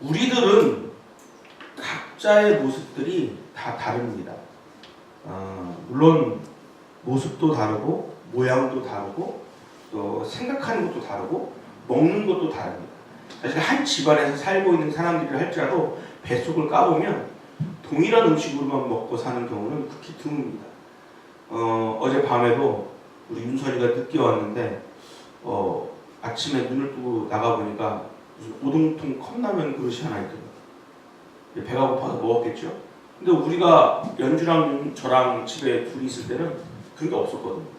우리들은 각자의 모습들이 다 다릅니다. 물론 모습도 다르고 모양도 다르고 또 생각하는 것도 다르고 먹는 것도 다릅니다. 사실 한 집안에서 살고 있는 사람들이 할지라도 뱃속을 까보면 동일한 음식으로만 먹고 사는 경우는 극히 드뭅니다. 어젯밤에도 우리 윤선이가 늦게 왔는데 아침에 눈을 뜨고 나가보니까 무슨 오동통 컵라면 그릇이 하나 있더라고요. 배가 고파서 먹었겠죠. 근데 우리가 연주랑 저랑 집에 둘이 있을 때는 그런 게 없었거든요.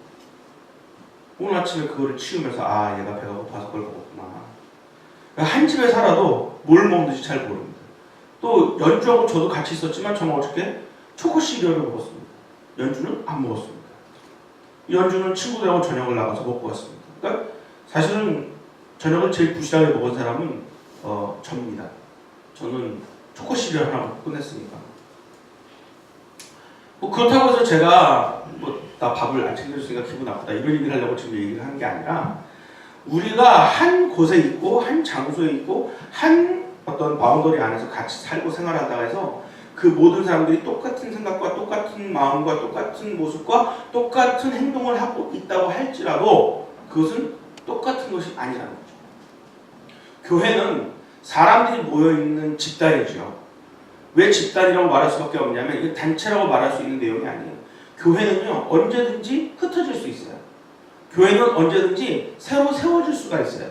오늘 아침에 그거를 치우면서 얘가 배가 고파서 그걸 먹었구나. 한 집에 살아도 뭘 먹는지 잘 모릅니다. 또 연주하고 저도 같이 있었지만 저는 어저께 초코 시리얼을 먹었습니다. 연주는 안 먹었습니다. 연주는 친구들하고 저녁을 나가서 먹고 왔습니다. 그러니까 사실은 저녁을 제일 부실하게 먹은 사람은 접니다. 저는 초코 시리얼 하나 먹고 끝냈으니까. 뭐 그렇다고 해서 제가 나 밥을 안 챙겨줬으니까 기분 나쁘다 이런 얘기를 하려고 지금 얘기를 하는 게 아니라 우리가 한 곳에 있고 한 장소에 있고 한 어떤 바운더리 안에서 같이 살고 생활한다 해서 그 모든 사람들이 똑같은 생각과 똑같은 마음과 똑같은 모습과 똑같은 행동을 하고 있다고 할지라도 그것은 똑같은 것이 아니라는 거죠. 교회는 사람들이 모여있는 집단이죠. 왜 집단이라고 말할 수밖에 없냐면 이게 단체라고 말할 수 있는 내용이 아니에요. 교회는요 언제든지 흩어질 수 있어요. 교회는 언제든지 새로 세워질 수가 있어요.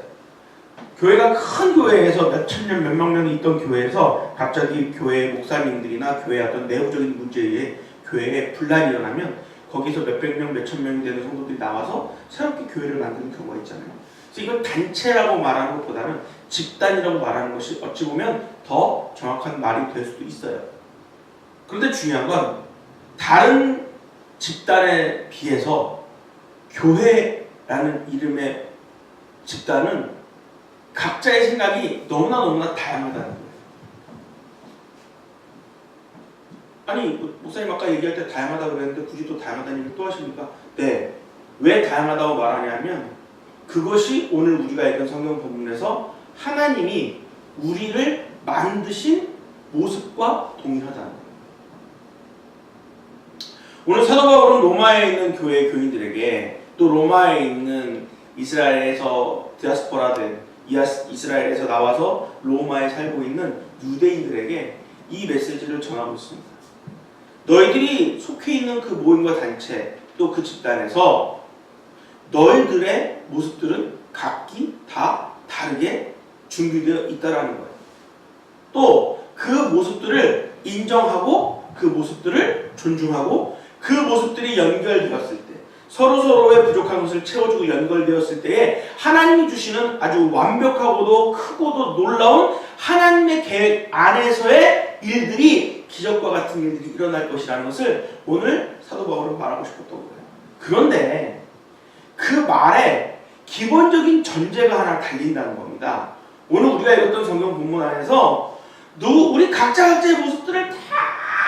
교회가 큰 교회에서 몇천 년, 몇만 년이 있던 교회에서 갑자기 교회 목사님들이나 교회 어떤 내부적인 문제에 의해 교회에 분란이 일어나면 거기서 몇백 명, 몇천 명이 되는 성도들이 나와서 새롭게 교회를 만드는 경우가 있잖아요. 그래서 이건 단체라고 말하는 것보다는 집단이라고 말하는 것이 어찌 보면 더 정확한 말이 될 수도 있어요. 그런데 중요한 건 다른 집단에 비해서 교회라는 이름의 집단은 각자의 생각이 너무나 다양하다는 거예요. 아니 목사님 아까 얘기할 때 다양하다고 그랬는데 굳이 또 다양하다는 얘기를 또 하십니까? 네. 왜 다양하다고 말하냐면 그것이 오늘 우리가 읽은 성경 본문에서 하나님이 우리를 만드신 모습과 동일하다는 거예요. 오늘 사도 바울은 로마에 있는 교회 교인들에게 또 로마에 있는 이스라엘에서 디아스포라된 이스라엘에서 나와서 로마에 살고 있는 유대인들에게 이 메시지를 전하고 있습니다. 너희들이 속해 있는 그 모임과 단체 또 그 집단에서 너희들의 모습들은 각기 다 다르게 준비되어 있다라는 거예요. 또 그 모습들을 인정하고 그 모습들을 존중하고 그 모습들이 연결되었을 때 서로서로의 부족한 것을 채워주고 연결되었을 때에 하나님이 주시는 아주 완벽하고도 크고도 놀라운 하나님의 계획 안에서의 일들이 기적과 같은 일들이 일어날 것이라는 것을 오늘 사도 바울은 말하고 싶었던 거예요. 그런데 그 말에 기본적인 전제가 하나 달린다는 겁니다. 오늘 우리가 읽었던 성경 본문 안에서 우리 각자의 모습들을 다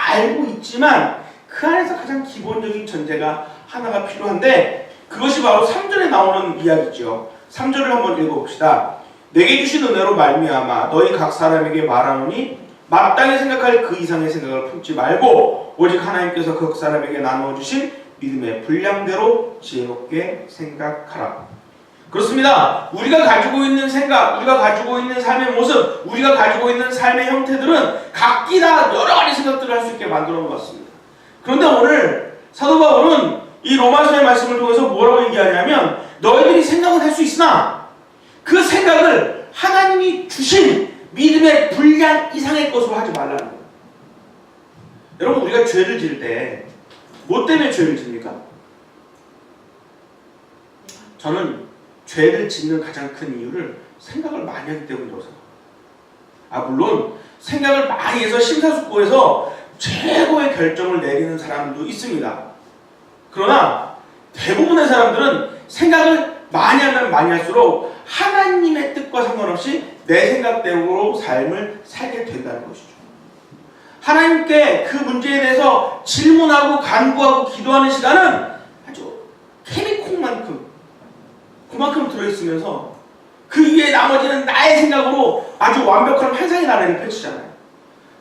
알고 있지만 그 안에서 가장 기본적인 전제가 하나가 필요한데 그것이 바로 3절에 나오는 이야기죠. 3절을 한번 읽어봅시다. 내게 주신 은혜로 말미암아 너희 각 사람에게 말하노니 마땅히 생각할 그 이상의 생각을 품지 말고 오직 하나님께서 각 사람에게 나누어 주신 믿음의 분량대로 지혜롭게 생각하라. 그렇습니다. 우리가 가지고 있는 생각, 우리가 가지고 있는 삶의 모습, 우리가 가지고 있는 삶의 형태들은 각기 다 여러 가지 생각들을 할 수 있게 만들어 놓았습니다. 그런데 오늘 사도 바울은 이 로마서의 말씀을 통해서 뭐라고 얘기하냐면 너희들이 생각은 할 수 있으나 그 생각을 하나님이 주신 믿음의 분량 이상의 것으로 하지 말라는 거예요. 여러분 우리가 죄를 지을 때 뭐 때문에 죄를 집니까? 저는 죄를 짓는 가장 큰 이유를 생각을 많이 하기 때문이라고 생각합니다. 물론 생각을 많이 해서 심사숙고해서 최고의 결정을 내리는 사람도 있습니다. 그러나 대부분의 사람들은 생각을 많이 하면 많이 할수록 하나님의 뜻과 상관없이 내 생각대로 삶을 살게 된다는 것이죠. 하나님께 그 문제에 대해서 질문하고 간구하고 기도하는 시간은 아주 케미콩만큼 그만큼 들어있으면서 그 위에 나머지는 나의 생각으로 아주 완벽한 환상의 나라를 펼치잖아요.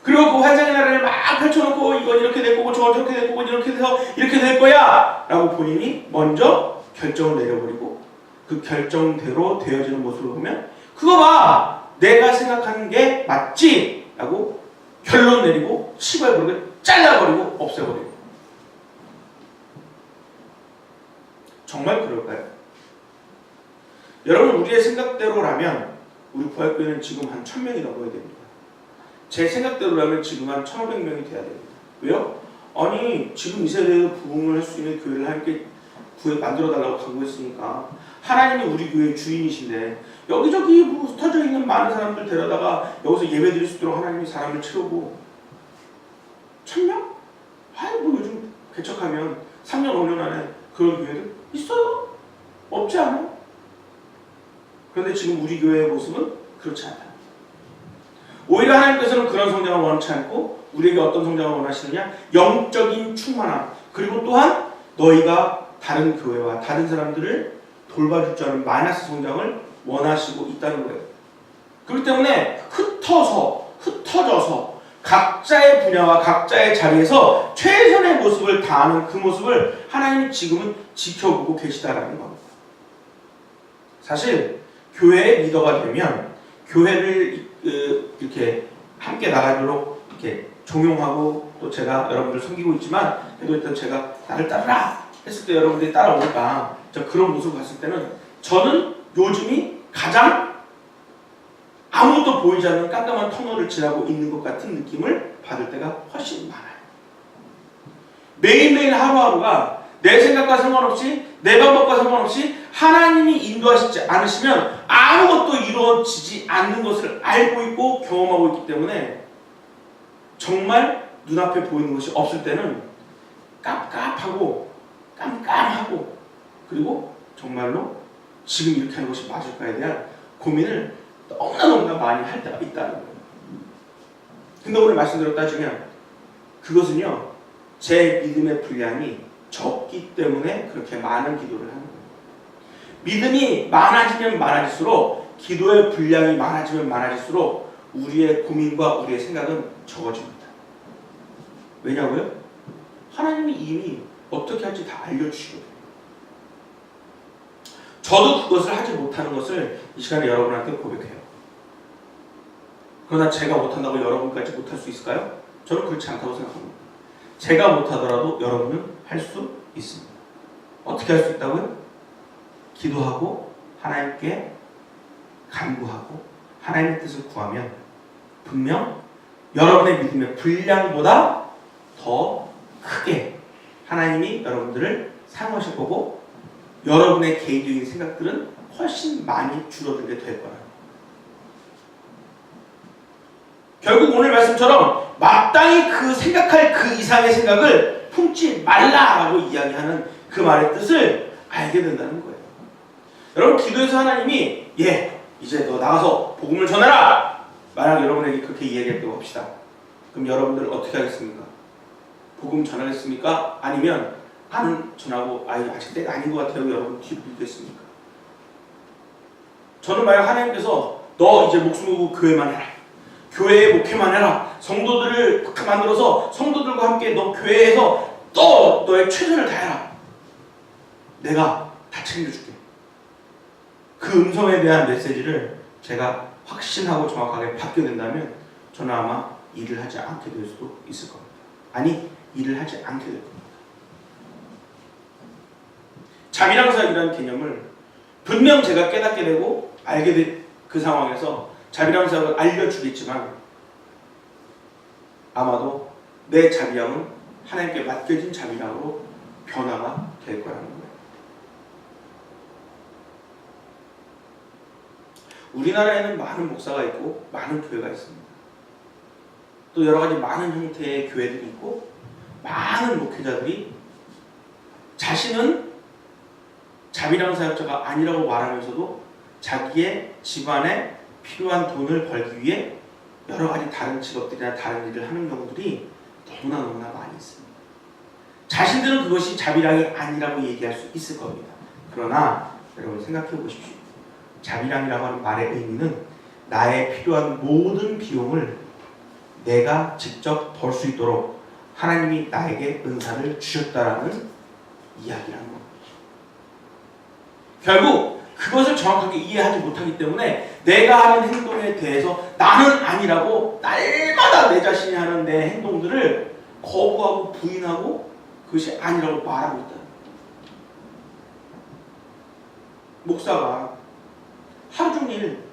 그리고 그 환상의 나라를 막 펼쳐놓고 이건 이렇게 될 거고 저건 저렇게 될 거고 이렇게 돼서 이렇게 될 거야 라고 본인이 먼저 결정을 내려버리고 그 결정대로 되어지는 모습을 보면 그거 봐! 내가 생각하는 게 맞지! 라고 결론 내리고 치부해버리고 잘라버리고 없애버리고. 정말 그럴까요? 여러분, 우리의 생각대로라면 우리 부활교회는 지금 한 1000명이 넘어야 됩니다. 제 생각대로라면 지금 한 1500명이 돼야 됩니다. 왜요? 아니 지금 이 세대에서 부흥을 할 수 있는 교회를 함께 만들어달라고 강구했으니까 하나님이 우리 교회의 주인이신데 여기저기 뭐 흩어져 있는 많은 사람들 데려다가 여기서 예배 드릴 수 있도록 하나님이 사람을 채우고 1000명? 아니 뭐 요즘 개척하면 3년 5년 안에 그런 교회들 있어요. 없지 않아요? 그런데 지금 우리 교회의 모습은 그렇지 않다. 오히려 하나님께서는 그런 성장을 원치 않고 우리에게 어떤 성장을 원하시느냐? 영적인 충만함. 그리고 또한 너희가 다른 교회와 다른 사람들을 돌봐줄 줄 아는 마이너스 성장을 원하시고 있다는 거예요. 그렇기 때문에 흩어져서 각자의 분야와 각자의 자리에서 최선의 모습을 다하는 그 모습을 하나님이 지금은 지켜보고 계시다라는 겁니다. 사실 교회의 리더가 되면 교회를 이렇게 함께 나가도록 이렇게 종용하고 또 제가 여러분들 섬기고 있지만 그래도 일단 제가 나를 따르라 했을 때 여러분들이 따라오니까 그런 모습을 봤을 때는 저는 요즘이 가장 아무것도 보이지 않는 깜깜한 터널을 지나고 있는 것 같은 느낌을 받을 때가 훨씬 많아요. 매일매일 하루하루가 내 생각과 상관없이 내 방법과 상관없이 하나님이 인도하시지 않으시면 아무것도 이루어지지 않는 것을 알고 있고 경험하고 있기 때문에 정말 눈앞에 보이는 것이 없을 때는 깜깜하고 깜깜하고 그리고 정말로 지금 이렇게 하는 것이 맞을까에 대한 고민을 너무나 많이 할 때가 있다는 거예요. 근데 오늘 말씀대로 따지면 그것은요 제 믿음의 분량이 적기 때문에 그렇게 많은 기도를 하는 거예요. 믿음이 많아지면 많아질수록 기도의 분량이 많아지면 많아질수록 우리의 고민과 우리의 생각은 적어집니다. 왜냐고요? 하나님이 이미 어떻게 할지 다 알려주시거든요. 저도 그것을 하지 못하는 것을 이 시간에 여러분한테 고백해요. 그러나 제가 못한다고 여러분까지 못할 수 있을까요? 저는 그렇지 않다고 생각합니다. 제가 못하더라도 여러분은 할 수 있습니다. 어떻게 할 수 있다고요? 기도하고 하나님께 간구하고 하나님의 뜻을 구하면 분명 여러분의 믿음의 분량보다 더 크게 하나님이 여러분들을 사용하실 거고 여러분의 개인적인 생각들은 훨씬 많이 줄어들게 될 거라는 거예요. 결국 오늘 말씀처럼 마땅히 그 생각할 그 이상의 생각을 품지 말라라고 이야기하는 그 말의 뜻을 알게 된다는 거예요. 여러분 기도에서 하나님이 이제 너 나가서 복음을 전해라! 만약 여러분에게 그렇게 이야기했다고 합시다. 그럼 여러분들 어떻게 하겠습니까? 복음 전하겠습니까? 아니면 안 전하고 아직 때가 아닌 것 같아요. 여러분 뒤로 밀겠습니까? 저는 만약 하나님께서 너 이제 목숨 걸고 교회만 해라. 교회에 목회만 해라. 성도들을 딱 만들어서 성도들과 함께 너 교회에서 또 너의 최선을 다해라. 내가 다 챙겨줄게. 그 음성에 대한 메시지를 제가 확신하고 정확하게 받게 된다면 저는 아마 일을 하지 않게 될 수도 있을 겁니다. 아니, 일을 하지 않게 될 겁니다. 자비랑 사역이라는 개념을 분명 제가 깨닫게 되고 알게 된 그 상황에서 자비랑 사역을 알려주겠지만 아마도 내 자비랑은 하나님께 맡겨진 자비랑으로 변화가 될 거라는 거예요. 우리나라에는 많은 목사가 있고 많은 교회가 있습니다. 또 여러 가지 많은 형태의 교회들이 있고 많은 목회자들이 자신은 자비랑 사역자가 아니라고 말하면서도 자기의 집안에 필요한 돈을 벌기 위해 여러 가지 다른 직업들이나 다른 일을 하는 경우들이 너무나 많이 있습니다. 자신들은 그것이 자비랑이 아니라고 얘기할 수 있을 겁니다. 그러나 여러분 생각해 보십시오. 자비랑이라고 하는 말의 의미는 나의 필요한 모든 비용을 내가 직접 벌 수 있도록 하나님이 나에게 은사를 주셨다라는 이야기라는 겁니다. 결국 그것을 정확하게 이해하지 못하기 때문에 내가 하는 행동에 대해서 나는 아니라고 날마다 내 자신이 하는 내 행동들을 거부하고 부인하고 그것이 아니라고 말하고 있다. 목사가 하루 종일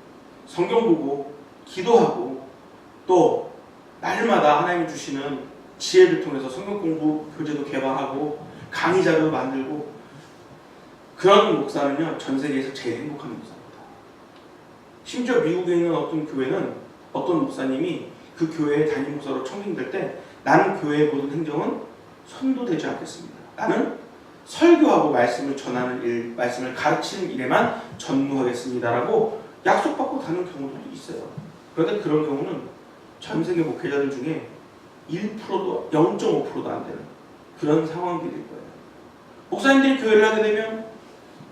성경 보고 기도하고 또 날마다 하나님이 주시는 지혜를 통해서 성경 공부 교재도 개발하고 강의 자료도 만들고 그런 목사는요 전 세계에서 제일 행복한 목사입니다. 심지어 미국에 있는 어떤 교회는 어떤 목사님이 그 교회의 담임 목사로 청빙될 때 나는 교회의 모든 행정은 선도되지 않겠습니다. 나는 설교하고 말씀을 전하는 일, 말씀을 가르치는 일에만 전무하겠습니다라고 약속받고 가는 경우도 있어요. 그런데 그런 경우는 전 세계 목회자들 중에 1%도 0.5%도 안 되는 그런 상황들일 거예요. 목사님들이 교회를 하게 되면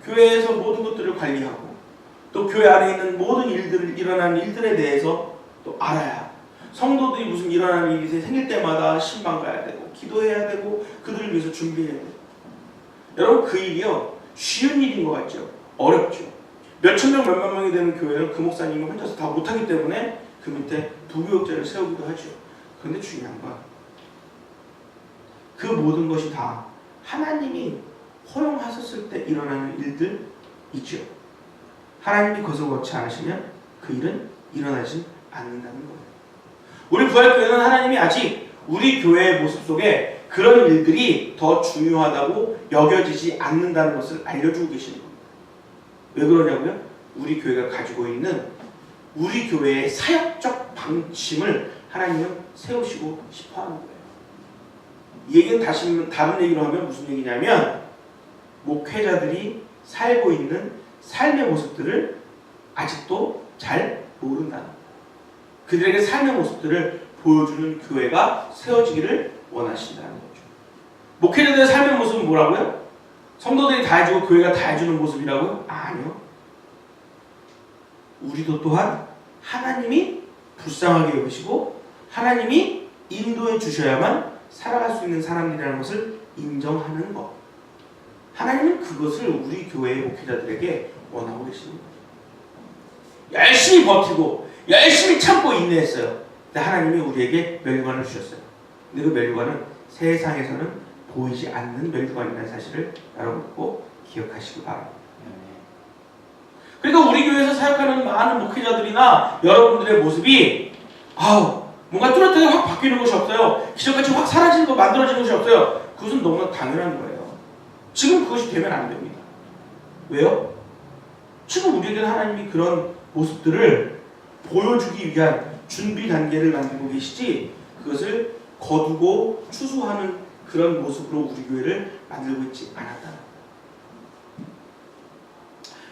교회에서 모든 것들을 관리하고 또 교회 안에 있는 모든 일들을 일어나는 일들에 대해서 또 알아야 성도들이 무슨 일어나는 일이 생길 때마다 신방 가야 되고 기도해야 되고 그들을 위해서 준비해야 되고 여러분 그 일이요 쉬운 일인 것 같죠? 어렵죠. 몇천 명 몇만 명이 되는 교회를 그 목사님이 혼자서 다 못하기 때문에 그 밑에 부교육자를 세우기도 하죠. 그런데 중요한 건 그 모든 것이 다 하나님이 허용하셨을 때 일어나는 일들 있죠. 하나님이 그것을 원치 않으시면 그 일은 일어나지 않는다는 거예요. 우리 부활교회는 하나님이 아직 우리 교회의 모습 속에 그런 일들이 더 중요하다고 여겨지지 않는다는 것을 알려주고 계시는 겁니다. 왜 그러냐고요? 우리 교회가 가지고 있는 우리 교회의 사역적 방침을 하나님은 세우시고 싶어하는 거예요. 이 얘기는 다른 얘기로 하면 무슨 얘기냐면 목회자들이 살고 있는 삶의 모습들을 아직도 잘 모른다는 거예요. 그들에게 삶의 모습들을 보여주는 교회가 세워지기를 원하신다는 거죠. 목회자들의 삶의 모습은 뭐라고요? 성도들이 다 해주고 교회가 다 해주는 모습이라고요? 아니요. 우리도 또한 하나님이 불쌍하게 여기시고 하나님이 인도해 주셔야만 살아갈 수 있는 사람들이라는 것을 인정하는 것. 하나님은 그것을 우리 교회의 목회자들에게 원하고 계시는 거예요. 열심히 버티고 열심히 참고 인내했어요. 근데 하나님이 우리에게 멸류관을 주셨어요. 근데 그 멸류관은 세상에서는 보이지 않는 멸류관이라는 사실을 여러분 꼭 기억하시기 바랍니다. 그러니까 우리 교회에서 사역하는 많은 목회자들이나 여러분들의 모습이 뭔가 뚜렷하게 확 바뀌는 것이 없어요. 기적같이 확 사라지는 거 만들어지는 것이 없어요. 그것은 너무나 당연한 거예요. 지금 그것이 되면 안 됩니다. 왜요? 지금 우리에게는 하나님이 그런 모습들을 보여주기 위한 준비 단계를 만들고 계시지 그것을 거두고 추수하는 그런 모습으로 우리 교회를 만들고 있지 않았다는 거예요.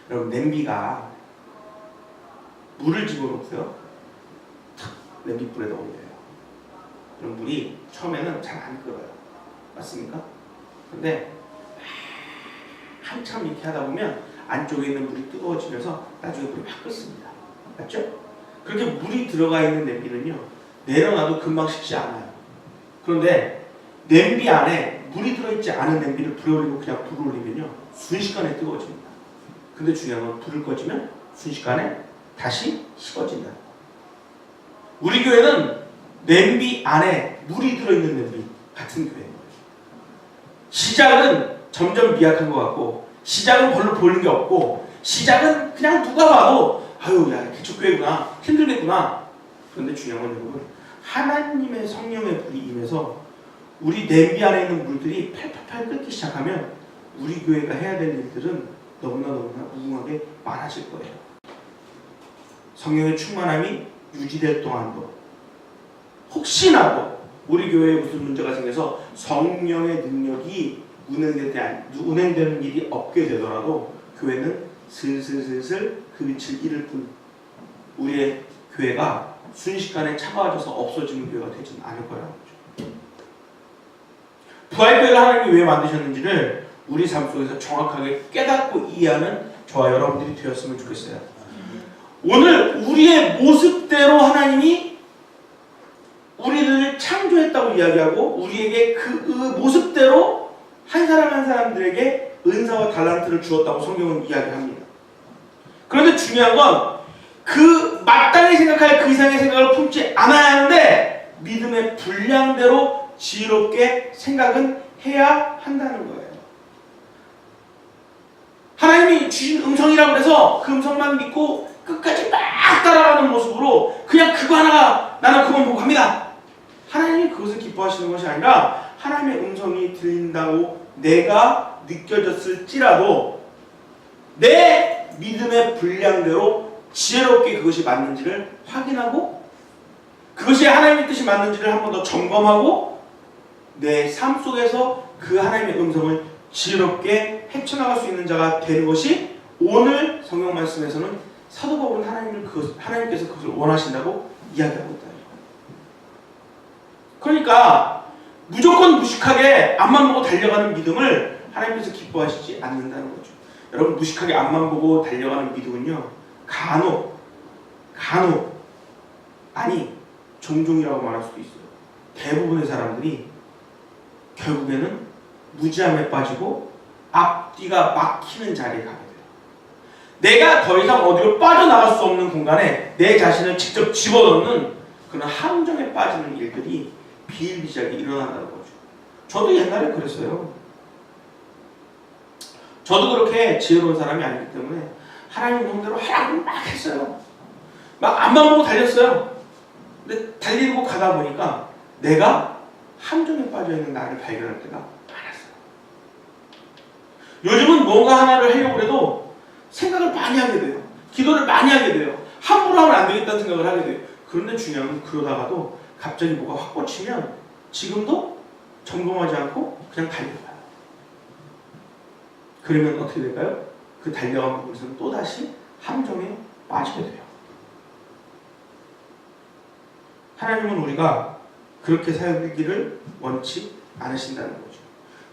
여러분 냄비가 물을 집어넣고요. 냄비불에다 올려요. 그럼 물이 처음에는 잘 안 끓어요. 맞습니까? 근데 한참 이렇게 하다 보면 안쪽에 있는 물이 뜨거워지면서 나중에 물이 확 끓습니다. 맞죠? 그렇게 물이 들어가 있는 냄비는요 내려놔도 금방 식지 않아요. 그런데 냄비 안에 물이 들어있지 않은 냄비를 불에 올리고 그냥 불을 올리면요 순식간에 뜨거워집니다. 근데 중요한 건 불을 꺼지면 순식간에 다시 식어진다. 우리 교회는 냄비 안에 물이 들어있는 냄비 같은 교회예요. 시작은 점점 미약한 것 같고 시작은 별로 보이는 게 없고 시작은 그냥 누가 봐도 야 기초교회구나 힘들겠구나. 그런데 중요한 건 여러분 하나님의 성령의 불이 임해서 우리 냄비 안에 있는 물들이 팔팔팔 끓기 시작하면 우리 교회가 해야 될 일들은 너무나 무궁하게 많아질 거예요. 성령의 충만함이 유지될 동안도 혹시나도 우리 교회에 무슨 문제가 생겨서 성령의 능력이 운행되는 일이 없게 되더라도 교회는 슬슬 그 빛을 잃을 뿐 우리의 교회가 순식간에 차가워져서 없어지는 교회가 되지는 않을 거라는 거죠. 부활교회를 하나님이 왜 만드셨는지를 우리 삶 속에서 정확하게 깨닫고 이해하는 저와 여러분들이 되었으면 좋겠어요. 오늘 우리의 모습대로 하나님이 우리를 창조했다고 이야기하고 우리에게 그 모습대로 한 사람 한 사람들에게 은사와 달란트를 주었다고 성경은 이야기합니다. 그런데 중요한 건 그 마땅히 생각할 그 이상의 생각을 품지 않아야 하는데 믿음의 분량대로 지혜롭게 생각은 해야 한다는 거예요. 하나님이 주신 음성이라고 해서 그 음성만 믿고 끝까지 막 따라가는 모습으로 그냥 그거 하나가 나는 그건 보고 갑니다. 하나님이 그것을 기뻐하시는 것이 아니라 하나님의 음성이 들린다고 내가 느껴졌을지라도 내 믿음의 분량대로 지혜롭게 그것이 맞는지를 확인하고 그것이 하나님의 뜻이 맞는지를 한 번 더 점검하고 내 삶 속에서 그 하나님의 음성을 지혜롭게 헤쳐나갈 수 있는 자가 되는 것이 오늘 성경 말씀에서는 사도 바울은 하나님께서 그것을 원하신다고 이야기하고 있다. 그러니까 무조건 무식하게 앞만 보고 달려가는 믿음을 하나님께서 기뻐하시지 않는다는 거죠. 여러분 무식하게 앞만 보고 달려가는 믿음은요. 간혹 아니 종종이라고 말할 수도 있어요. 대부분의 사람들이 결국에는 무지함에 빠지고 앞뒤가 막히는 자리에 가게 돼요. 내가 더 이상 어디로 빠져나갈 수 없는 공간에 내 자신을 직접 집어넣는 그런 함정에 빠지는 일들이 비일비재하게 일어난다는 거죠. 저도 옛날에 그랬어요. 저도 그렇게 지혜로운 사람이 아니기 때문에 하나님 명대로 하라고 막 했어요. 막 앞만 보고 달렸어요. 근데 달리고 가다 보니까 내가 함정에 빠져있는 나를 발견할 때가 많았어요. 요즘은 뭔가 하나를 하려고 해도 생각을 많이 하게 돼요. 기도를 많이 하게 돼요. 함부로 하면 안 되겠다는 생각을 하게 돼요. 그런데 중요한 건 그러다가도 갑자기 뭐가 확 꽂히면 지금도 점검하지 않고 그냥 달려가요. 그러면 어떻게 될까요? 그 달려간 부분에서는 또다시 함정에 빠지게 돼요. 하나님은 우리가 그렇게 살기를 원치 않으신다는 거죠.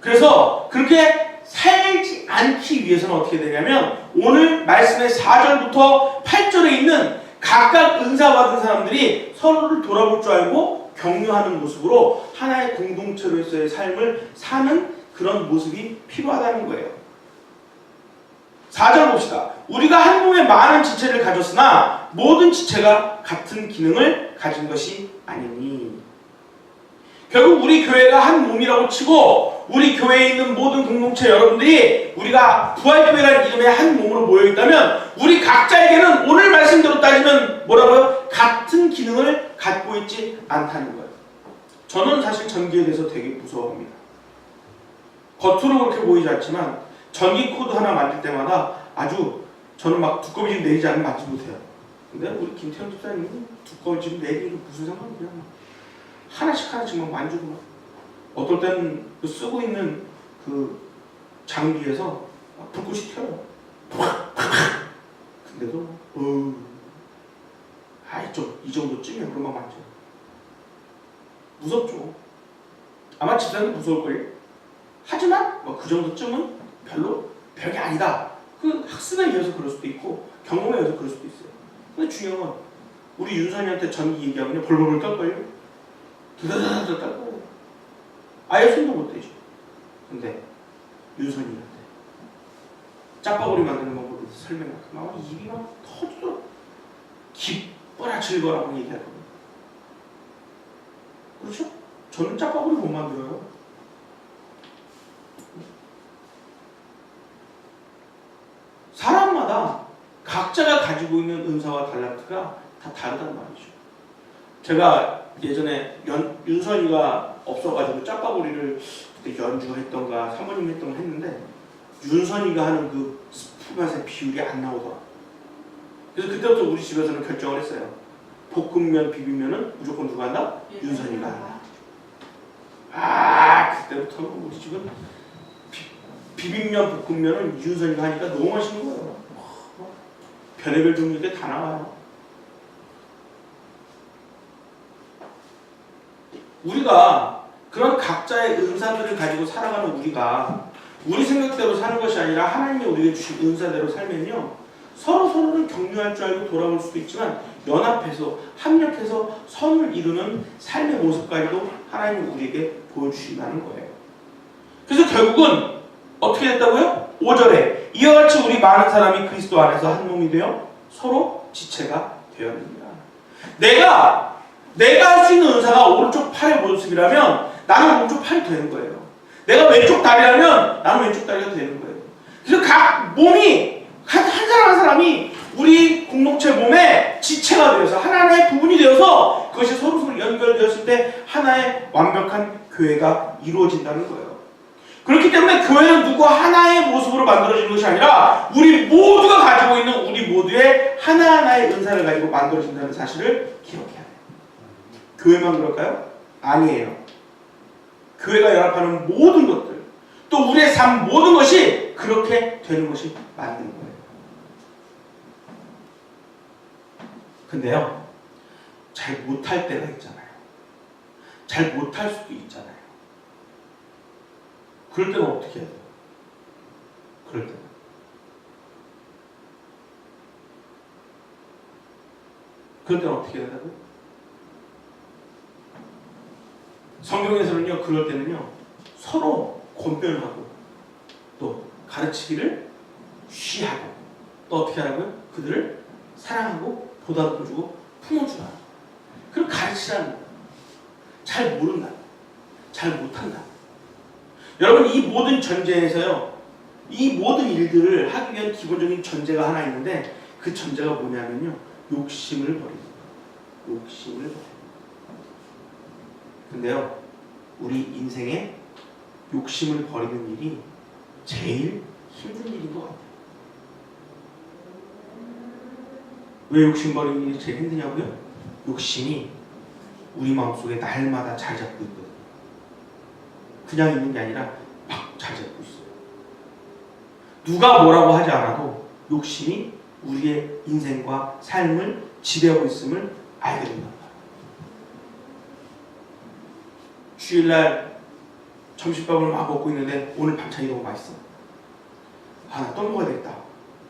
그래서 그렇게 살지 않기 위해서는 어떻게 되냐면 오늘 말씀의 4절부터 8절에 있는 각각 은사받은 사람들이 서로를 돌아볼 줄 알고 격려하는 모습으로 하나의 공동체로서의 삶을 사는 그런 모습이 필요하다는 거예요. 4절 봅시다. 우리가 한 몸에 많은 지체를 가졌으나 모든 지체가 같은 기능을 가진 것이 아니니. 결국 우리 교회가 한 몸이라고 치고 우리 교회에 있는 모든 공동체 여러분들이 우리가 부활교회라는 이름의 한 몸으로 모여있다면 우리 각자에게는 오늘 말씀대로 따지면 뭐라고요? 같은 기능을 갖고 있지 않다는 거예요. 저는 사실 전기에 대해서 되게 무서워합니다. 겉으로 그렇게 보이지 않지만 전기 코드 하나 만들 때마다 아주 저는 막 두꺼비 집 내리지 않으면 만지지 못해요. 근데 우리 김태현 집사님은 두꺼비 집 내리는 게 무슨 상관이야. 하나씩 막 만지고 막 어떨 때는 그 쓰고 있는 그 장비에서 불꽃이 튀어요. 근데도 이 정도쯤이야. 그럼 막 만져. 무섭죠. 아마 집사님도 무서울걸요. 하지만 그 정도쯤은 별게 아니다. 그 학습에 의해서 그럴 수도 있고 경험에 의해서 그럴 수도 있어요. 근데 중요한 건 우리 윤선이한테 전기 얘기하면 벌벌벌 떨걸요. 드다다다 떨거요. 아예 손도 못 대죠. 근데 윤선이한테 짜파구리 만드는 방법을 설명하고 막 입이 막 터져 기뻐라 즐거라고 얘기하거든요. 그렇죠? 저는 짜파구리 못 만들어요. 사람마다 각자가 가지고 있는 은사와 달란트가 다 다르단 말이죠. 제가 예전에 윤선이가 없어가지고 짜파구리를 그때 연주했던가 사모님 했던가 했는데 윤선이가 하는 그 스프 맛의 비율이 안 나오더라. 그래서 그때부터 우리 집에서는 결정을 했어요. 볶음면, 비빔면은 무조건 누가 한다? 윤선이가 한다. 그때부터 우리 집은 비빔면, 볶음면은 윤선이가 하니까 너무 맛있는 거예요. 별의별 종류들 다 나와요. 우리가 그런 각자의 은사들을 가지고 살아가는 우리가 우리 생각대로 사는 것이 아니라 하나님이 우리에게 주신 은사대로 살면요, 서로를 격려할 줄 알고 돌아볼 수도 있지만 연합해서 합력해서 선을 이루는 삶의 모습까지도 하나님이 우리에게 보여주신다는 거예요. 그래서 결국은 어떻게 됐다고요? 5절에 이와 같이 우리 많은 사람이 그리스도 안에서 한 몸이 되어 서로 지체가 되었느니라. 내가 할 수 있는 은사가 오른쪽 팔의 모습이라면 나는 오른쪽 팔이 되는 거예요. 내가 왼쪽 다리라면 나는 왼쪽 다리가 되는 거예요. 그래서 각 몸이 한 사람 한 사람이 우리 공동체 몸의 지체가 되어서 하나의 부분이 되어서 그것이 서로 연결되었을 때 하나의 완벽한 교회가 이루어진다는 거예요. 그렇기 때문에 교회는 누구 하나의 모습으로 만들어지는 것이 아니라 우리 모두가 가지고 있는 우리 모두의 하나하나의 은사를 가지고 만들어진다는 사실을 기억해야 돼요. 교회만 그럴까요? 아니에요. 교회가 연합하는 모든 것들, 또 우리의 삶 모든 것이 그렇게 되는 것이 맞는 거예요. 근데요, 잘 못할 때가 있잖아요. 잘 못할 수도 있잖아요. 그럴 때는 어떻게 해야 돼요? 그럴 때는 어떻게 해야 된다고요? 성경에서는요, 그럴 때는요, 서로 권변하고 또 가르치기를 쉬하고 또 어떻게 하라고요? 그들을 사랑하고 보다듬어주고 품어주라. 그럼 가르치라는 거예요. 잘 모른다. 잘 못한다. 여러분, 이 모든 전제에서요, 이 모든 일들을 하기 위한 기본적인 전제가 하나 있는데 그 전제가 뭐냐면요, 욕심을 버리는 거예요. 욕심을 버리는 거예요. 근데요, 우리 인생에 욕심을 버리는 일이 제일 힘든 일인 것 같아요. 왜 욕심 버리는 일이 제일 힘드냐고요? 욕심이 우리 마음속에 날마다 잘 잡고 있거든요. 그냥 있는 게 아니라 막 잘 잡고 있어요. 누가 뭐라고 하지 않아도 욕심이 우리의 인생과 삶을 지배하고 있음을 알게 된다. 주일날 점심밥을 막 먹고 있는데 오늘 반찬이 너무 맛있어. 아, 나 또 먹어야 되겠다.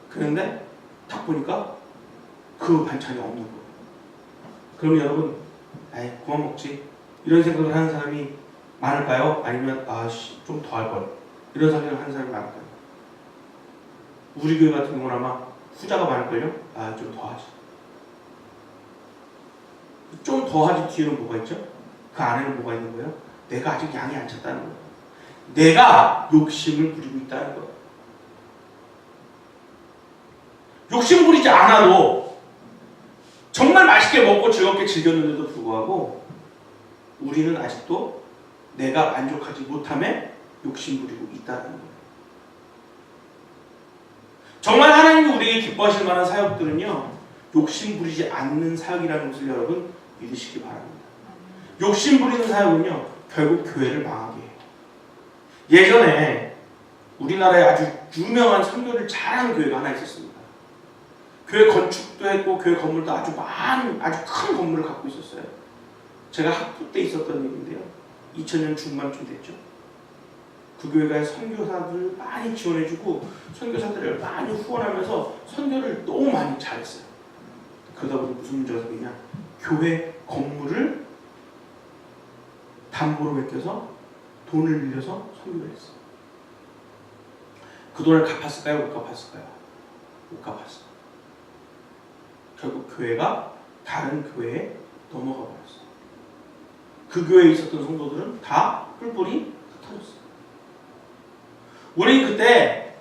그런데 딱 보니까 그 반찬이 없는 거예요. 그러면 여러분, 에이, 그만 먹지. 이런 생각을 하는 사람이 많을까요? 아니면 아씨 좀 더 할 걸. 이런 생각을 하는 사람이 많을까요? 우리 교회 같은 경우는 아마 후자가 많을걸요? 아, 좀 더 하지. 좀 더 하지 뒤에는 뭐가 있죠? 그 안에는 뭐가 있는 거예요? 내가 아직 양이 안 찼다는 거예요. 내가 욕심을 부리고 있다는 거예요. 욕심 부리지 않아도 정말 맛있게 먹고 즐겁게 즐겼는데도 불구하고 우리는 아직도 내가 만족하지 못함에 욕심 부리고 있다는 거예요. 정말 하나님이 우리에게 기뻐하실 만한 사역들은요, 욕심 부리지 않는 사역이라는 것을 여러분 믿으시기 바랍니다. 욕심 부리는 사역은요, 결국 교회를 망하게 해요. 예전에 우리나라에 아주 유명한 선교를 잘하는 교회가 하나 있었습니다. 교회 건축도 했고 교회 건물도 아주 큰 건물을 갖고 있었어요. 제가 학부 때 있었던 일인데요. 2000년 중반쯤 됐죠. 그 교회가 선교사들을 많이 지원해주고 선교사들을 많이 후원하면서 선교를 너무 많이 잘했어요. 그러다 보니 무슨 문제가 생기냐, 교회 건물을 담보로 맡겨서 돈을 빌려서 선교를 했어요. 그 돈을 갚았을까요? 못 갚았을까요? 못 갚았어요. 결국 교회가 다른 교회에 넘어가 버렸어요. 그 교회에 있었던 성도들은 다 뿔뿔이 흩어졌어요. 우리 그때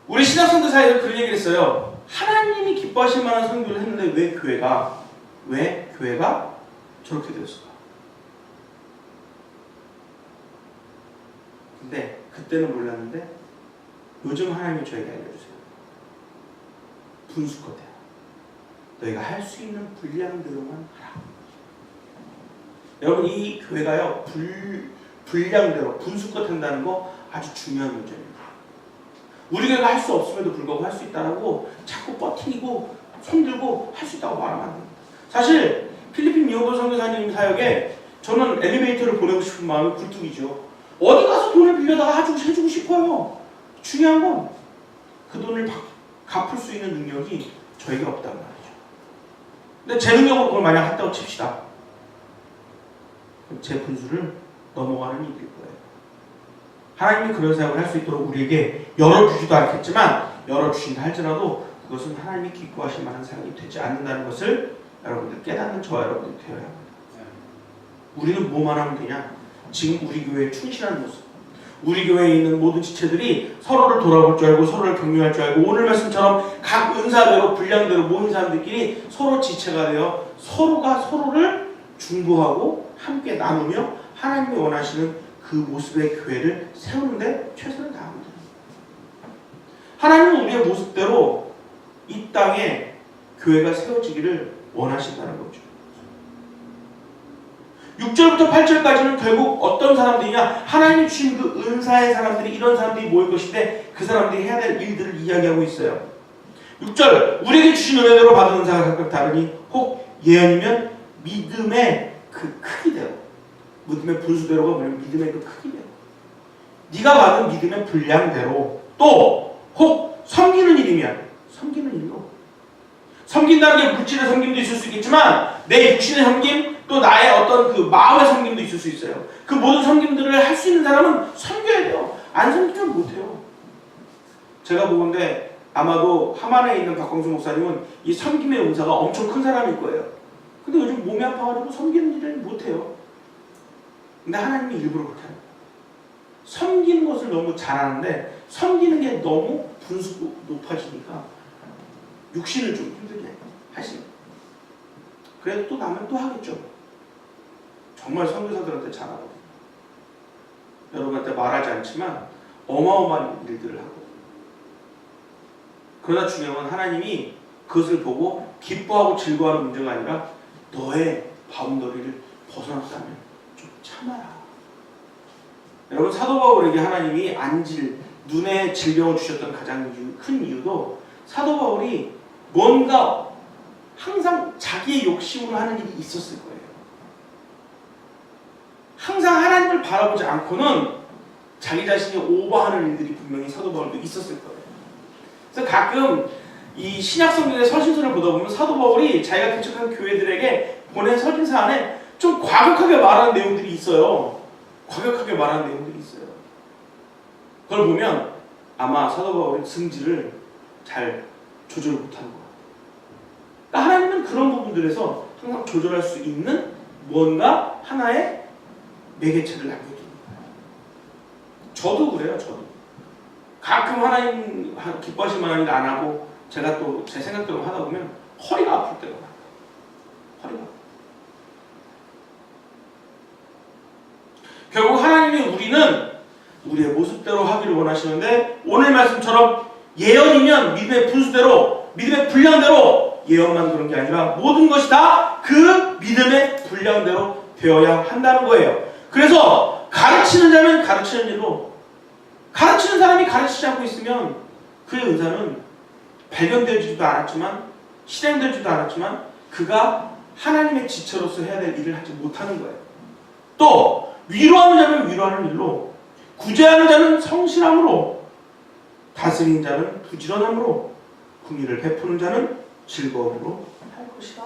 우리 신학선교사에서 그런 얘기를 했어요. 하나님이 기뻐하실 만한 선교를 했는데 왜 교회가 저렇게 되었을까? 근데 그때는 몰랐는데 요즘 하나님이 저에게 알려주세요. 분수껏 해라. 너희가 할 수 있는 분량대로만 하라. 여러분, 이 교회가요, 분량대로 분수껏 한다는 거 아주 중요한 문제입니다. 우리 교회가 할 수 없음에도 불구하고 할 수 있다라고 자꾸 버티고 손들고 할 수 있다고 말하면 안 됩니다. 사실 필리핀 이호도 선교사님 사역에 저는 엘리베이터를 보내고 싶은 마음이 굴뚝이죠. 어디 가서 돈을 빌려다가 해주고 싶어요. 중요한 건 그 돈을 갚을 수 있는 능력이 저에게 없단 말이죠. 근데 제 능력으로 그걸 만약 한다고 칩시다. 그럼 제 분수를 넘어가는 일일 거예요. 하나님이 그런 생각을 할 수 있도록 우리에게 열어주지도 않겠지만 열어주신다 할지라도 그것은 하나님이 기뻐하실 만한 사람이 되지 않는다는 것을 여러분들 깨닫는 저와 여러분들이 되어야 합니다. 우리는 뭐만 하면 되냐? 지금 우리 교회에 충실한 모습, 우리 교회에 있는 모든 지체들이 서로를 돌아볼 줄 알고 서로를 격려할 줄 알고 오늘 말씀처럼 각 은사대로 분량대로 모인 사람들끼리 서로 지체가 되어 서로가 서로를 중보하고 함께 나누며 하나님이 원하시는 그 모습의 교회를 세우는데 최선을 다하면 됩니다. 하나님은 우리의 모습대로 이 땅에 교회가 세워지기를 원하신다는 거죠. 6절부터 8절까지는 결국 어떤 사람들이냐, 하나님이 주신 그 은사의 사람들이 이런 사람들이 모일 것인데 그 사람들이 해야 될 일들을 이야기하고 있어요. 6절, 우리에게 주신 은혜대로 받은 은사가 각각 다르니 혹 예언이면 믿음의 그 크기대로, 믿음의 분수대로가 뭐냐면 믿음의 그 크기대로, 네가 받은 믿음의 분량대로, 또 혹 섬기는 일이면 섬기는 일로, 섬긴다는 게 물질의 섬김도 있을 수 있겠지만 내 육신의 섬김, 또 나의 어떤 그 마음의 섬김도 있을 수 있어요. 그 모든 섬김들을 할 수 있는 사람은 섬겨야 돼요. 안 섬기면 못해요. 제가 보건데 아마도 하만에 있는 박광수 목사님은 이 섬김의 은사가 엄청 큰 사람일 거예요. 근데 요즘 몸이 아파가지고 섬기는 일을 못해요. 근데 하나님이 일부러 그렇게 합니다. 섬기는 것을 너무 잘하는데 섬기는 게 너무 분수가 높아지니까 육신을 좀 힘들게 하십니다. 그래도 또 나면 또 하겠죠. 정말 선교사들한테 잘하거든요. 여러분한테 말하지 않지만 어마어마한 일들을 하거든요. 그러나 중요한 건 하나님이 그것을 보고 기뻐하고 즐거워하는 문제가 아니라 너의 바운더리를 벗어났다면 좀 참아라. 여러분, 사도 바울에게 하나님이 안질, 눈에 질병을 주셨던 가장 큰 이유도 사도 바울이 뭔가 항상 자기의 욕심으로 하는 일이 있었을 거예요. 항상 하나님을 바라보지 않고는 자기 자신이 오버하는 일들이 분명히 사도 바울도 있었을 거예요. 그래서 가끔 이 신약 성경의 서신서를 보다 보면 사도 바울이 자기가 개척한 교회들에게 보낸 서신서 안에 좀 과격하게 말하는 내용들이 있어요. 과격하게 말하는 내용들이 있어요. 그걸 보면 아마 사도 바울의 승질을 잘 조절을 못하는 것 같아요. 그러니까 하나님은 그런 부분들에서 항상 조절할 수 있는 뭔가 하나의 매개체를 남겨두는 거예요. 저도 그래요. 저도 가끔 하나님 기뻐하실 만한 일 안 하고 제가 또 제 생각대로 하다 보면 허리가 아플 때가 많아요. 허리가. 결국 하나님이 우리는 우리의 모습대로 하기를 원하시는데 오늘 말씀처럼 예언이면 믿음의 분수대로, 믿음의 분량대로 예언만 그런 게 아니라 모든 것이 다 그 믿음의 분량대로 되어야 한다는 거예요. 그래서 가르치는 자는 가르치는 일로, 가르치는 사람이 가르치지 않고 있으면 그의 은사는 발견되지도 않았지만 실행되지도 않았지만 그가 하나님의 지체로서 해야 될 일을 하지 못하는 거예요. 또 위로하는 자는 위로하는 일로, 구제하는 자는 성실함으로, 다스리는 자는 부지런함으로, 긍휼을 베푸는 자는 즐거움으로 할 것이다.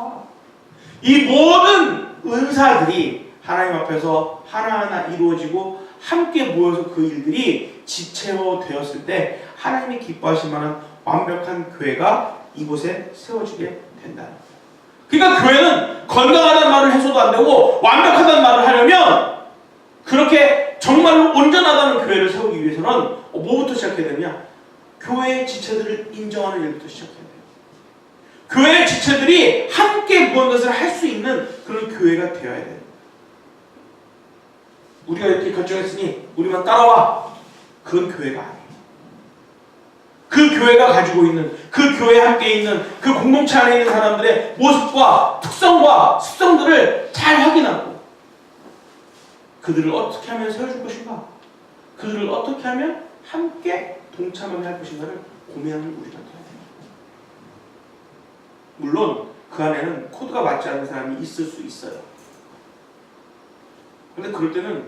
이 모든 은사들이 하나님 앞에서 하나하나 이루어지고 함께 모여서 그 일들이 지체로 되었을 때 하나님이 기뻐하실 만한 완벽한 교회가 이곳에 세워지게 된다. 그러니까 교회는 건강하다는 말을 해서도 안 되고 완벽하다는 말을 하려면 그렇게 정말로 온전하다는 교회를 세우기 위해서는 뭐부터 시작해야 되느냐? 교회의 지체들을 인정하는 일부터 시작해야 돼요. 교회의 지체들이 함께 무언가를 할 수 있는 그런 교회가 되어야 돼요. 우리가 이렇게 결정했으니 우리만 따라와. 그건 교회가 아니에요. 그 교회가 가지고 있는, 그 교회에 함께 있는 그 공동체 안에 있는 사람들의 모습과 특성과 습성들을 잘 확인하고 그들을 어떻게 하면 세워줄 것인가, 그들을 어떻게 하면 함께 동참을 할 것인가를 고민하는 우리가 돼야 돼요. 물론 그 안에는 코드가 맞지 않는 사람이 있을 수 있어요. 근데 그럴 때는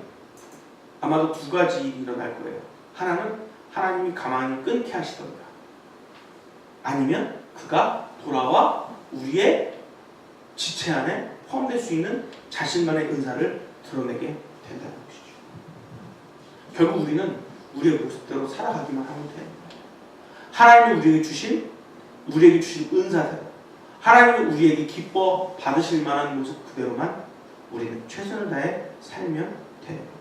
아마도 두 가지 일이 일어날 거예요. 하나는 하나님이 가만히 끊게 하시던가, 아니면 그가 돌아와 우리의 지체 안에 포함될 수 있는 자신만의 은사를 드러내게 된다는 것이죠. 결국 우리는 우리의 모습대로 살아가기만 하면 돼요. 하나님이 우리에게 주신 은사대로, 하나님이 우리에게 기뻐 받으실 만한 모습 그대로만 우리는 최선을 다해 살면 돼요.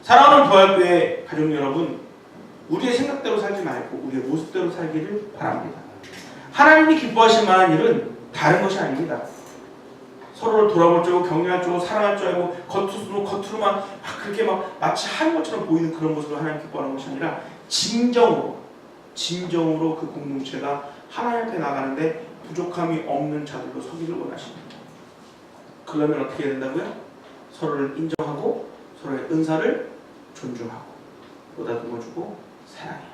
사랑하는 부활교회 가족 여러분, 우리의 생각대로 살지 말고 우리의 모습대로 살기를 바랍니다. 하나님이 기뻐하실 만한 일은 다른 것이 아닙니다. 서로를 돌아볼 줄 알고 격려할 줄 알고 사랑할 줄 알고 겉으로만 막 그렇게 막 마치 하는 것처럼 보이는 그런 모습을 하나님 기뻐하는 것이 아니라 진정으로 그 공동체가 하나님 앞에 나가는데 부족함이 없는 자들로 서기를 원하십니다. 그러면 어떻게 해야 된다고요? 서로를 인정하고 서로의 은사를 존중하고 보다듬어주고 사랑해야.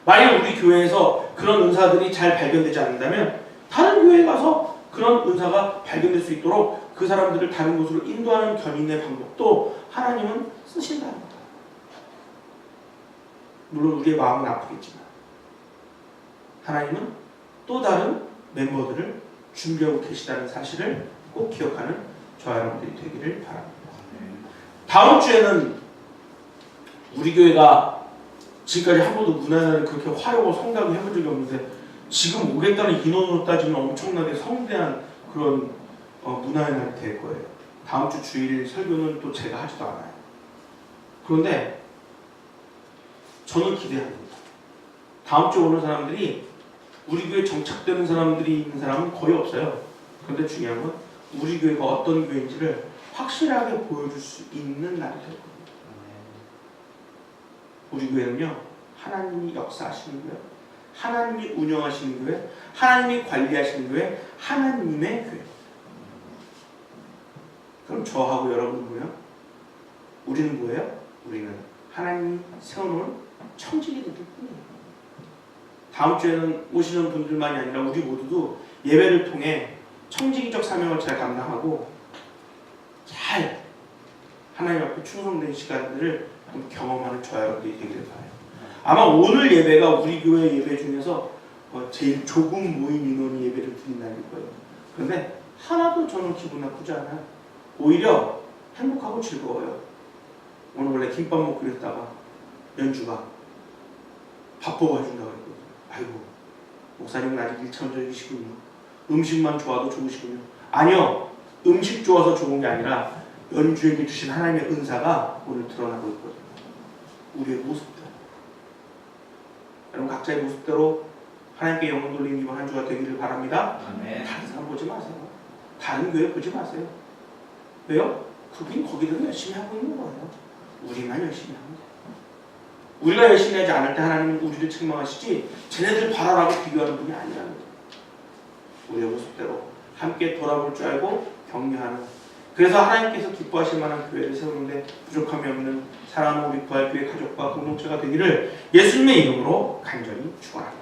만약 우리 교회에서 그런 은사들이 잘 발견되지 않는다면 다른 교회에 가서 그런 은사가 발견될 수 있도록 그 사람들을 다른 곳으로 인도하는 견인의 방법도 하나님은 쓰신다는 거다. 물론 우리의 마음은 아프겠지만 하나님은 또 다른 멤버들을 준비하고 계시다는 사실을 꼭 기억하는 저와 여러분들이 되기를 바랍니다. 다음 주에는 우리 교회가 지금까지 한 번도 문화날을 그렇게 화려하고 성대하게 해본 적이 없는데 지금 오겠다는 인원으로 따지면 엄청나게 성대한 그런 문화의 날이 될 거예요. 다음 주 주일 설교는 또 제가 하지도 않아요. 그런데 저는 기대합니다. 다음 주에 오는 사람들이 우리 교회에 정착되는 사람들이 있는 사람은 거의 없어요. 그런데 중요한 건 우리 교회가 어떤 교회인지를 확실하게 보여줄 수 있는 날이 될 겁니다. 우리 교회는요, 하나님이 역사하시는 교회, 하나님이 운영하시는 교회, 하나님이 관리하시는 교회, 하나님의 교회. 그럼 저하고 여러분은 뭐예요? 우리는 뭐예요? 우리는 하나님이 세워놓은 청지기들 뿐이에요. 다음 주에는 오시는 분들만이 아니라 우리 모두도 예배를 통해 청지기적 사명을 잘 감당하고 잘 하나님 앞에 충성된 시간들을 경험하는 저와 여러분들이 되기를 바라요. 아마 오늘 예배가 우리 교회 예배 중에서 제일 조금 모인 인원이 예배를 드린 날일 거예요. 그런데 하나도 저는 기분 나쁘지 않아요. 오히려 행복하고 즐거워요. 오늘 원래 김밥 먹고 그랬다가 연주가 밥 먹어준다고 했거든요. 아이고, 목사님은 아직 1차원적이시군요. 음식만 좋아도 좋으시군요. 아니요, 음식 좋아서 좋은 게 아니라 연주에게 주신 하나님의 은사가 오늘 드러나고 있거든요. 우리의 모습대로. 여러분 각자의 모습대로 하나님께 영광 돌리는 이번 한 주가 되기를 바랍니다. 아멘. 다른 사람 보지 마세요. 다른 교회 보지 마세요. 왜요? 그분이 거기서 열심히 하고 있는 거예요. 우리만 열심히 하면 돼요. 우리가 열심히 하지 않을 때 하나님은 우리를 책망하시지 쟤네들 봐라라고 비교하는 분이 아니라는 거예요. 우리의 모습대로 함께 돌아볼 줄 알고 격려하는, 그래서 하나님께서 기뻐하실 만한 교회를 세우는데 부족함이 없는 사랑하는 우리 부활교회 가족과 공동체가 되기를 예수님의 이름으로 간절히 축원합니다.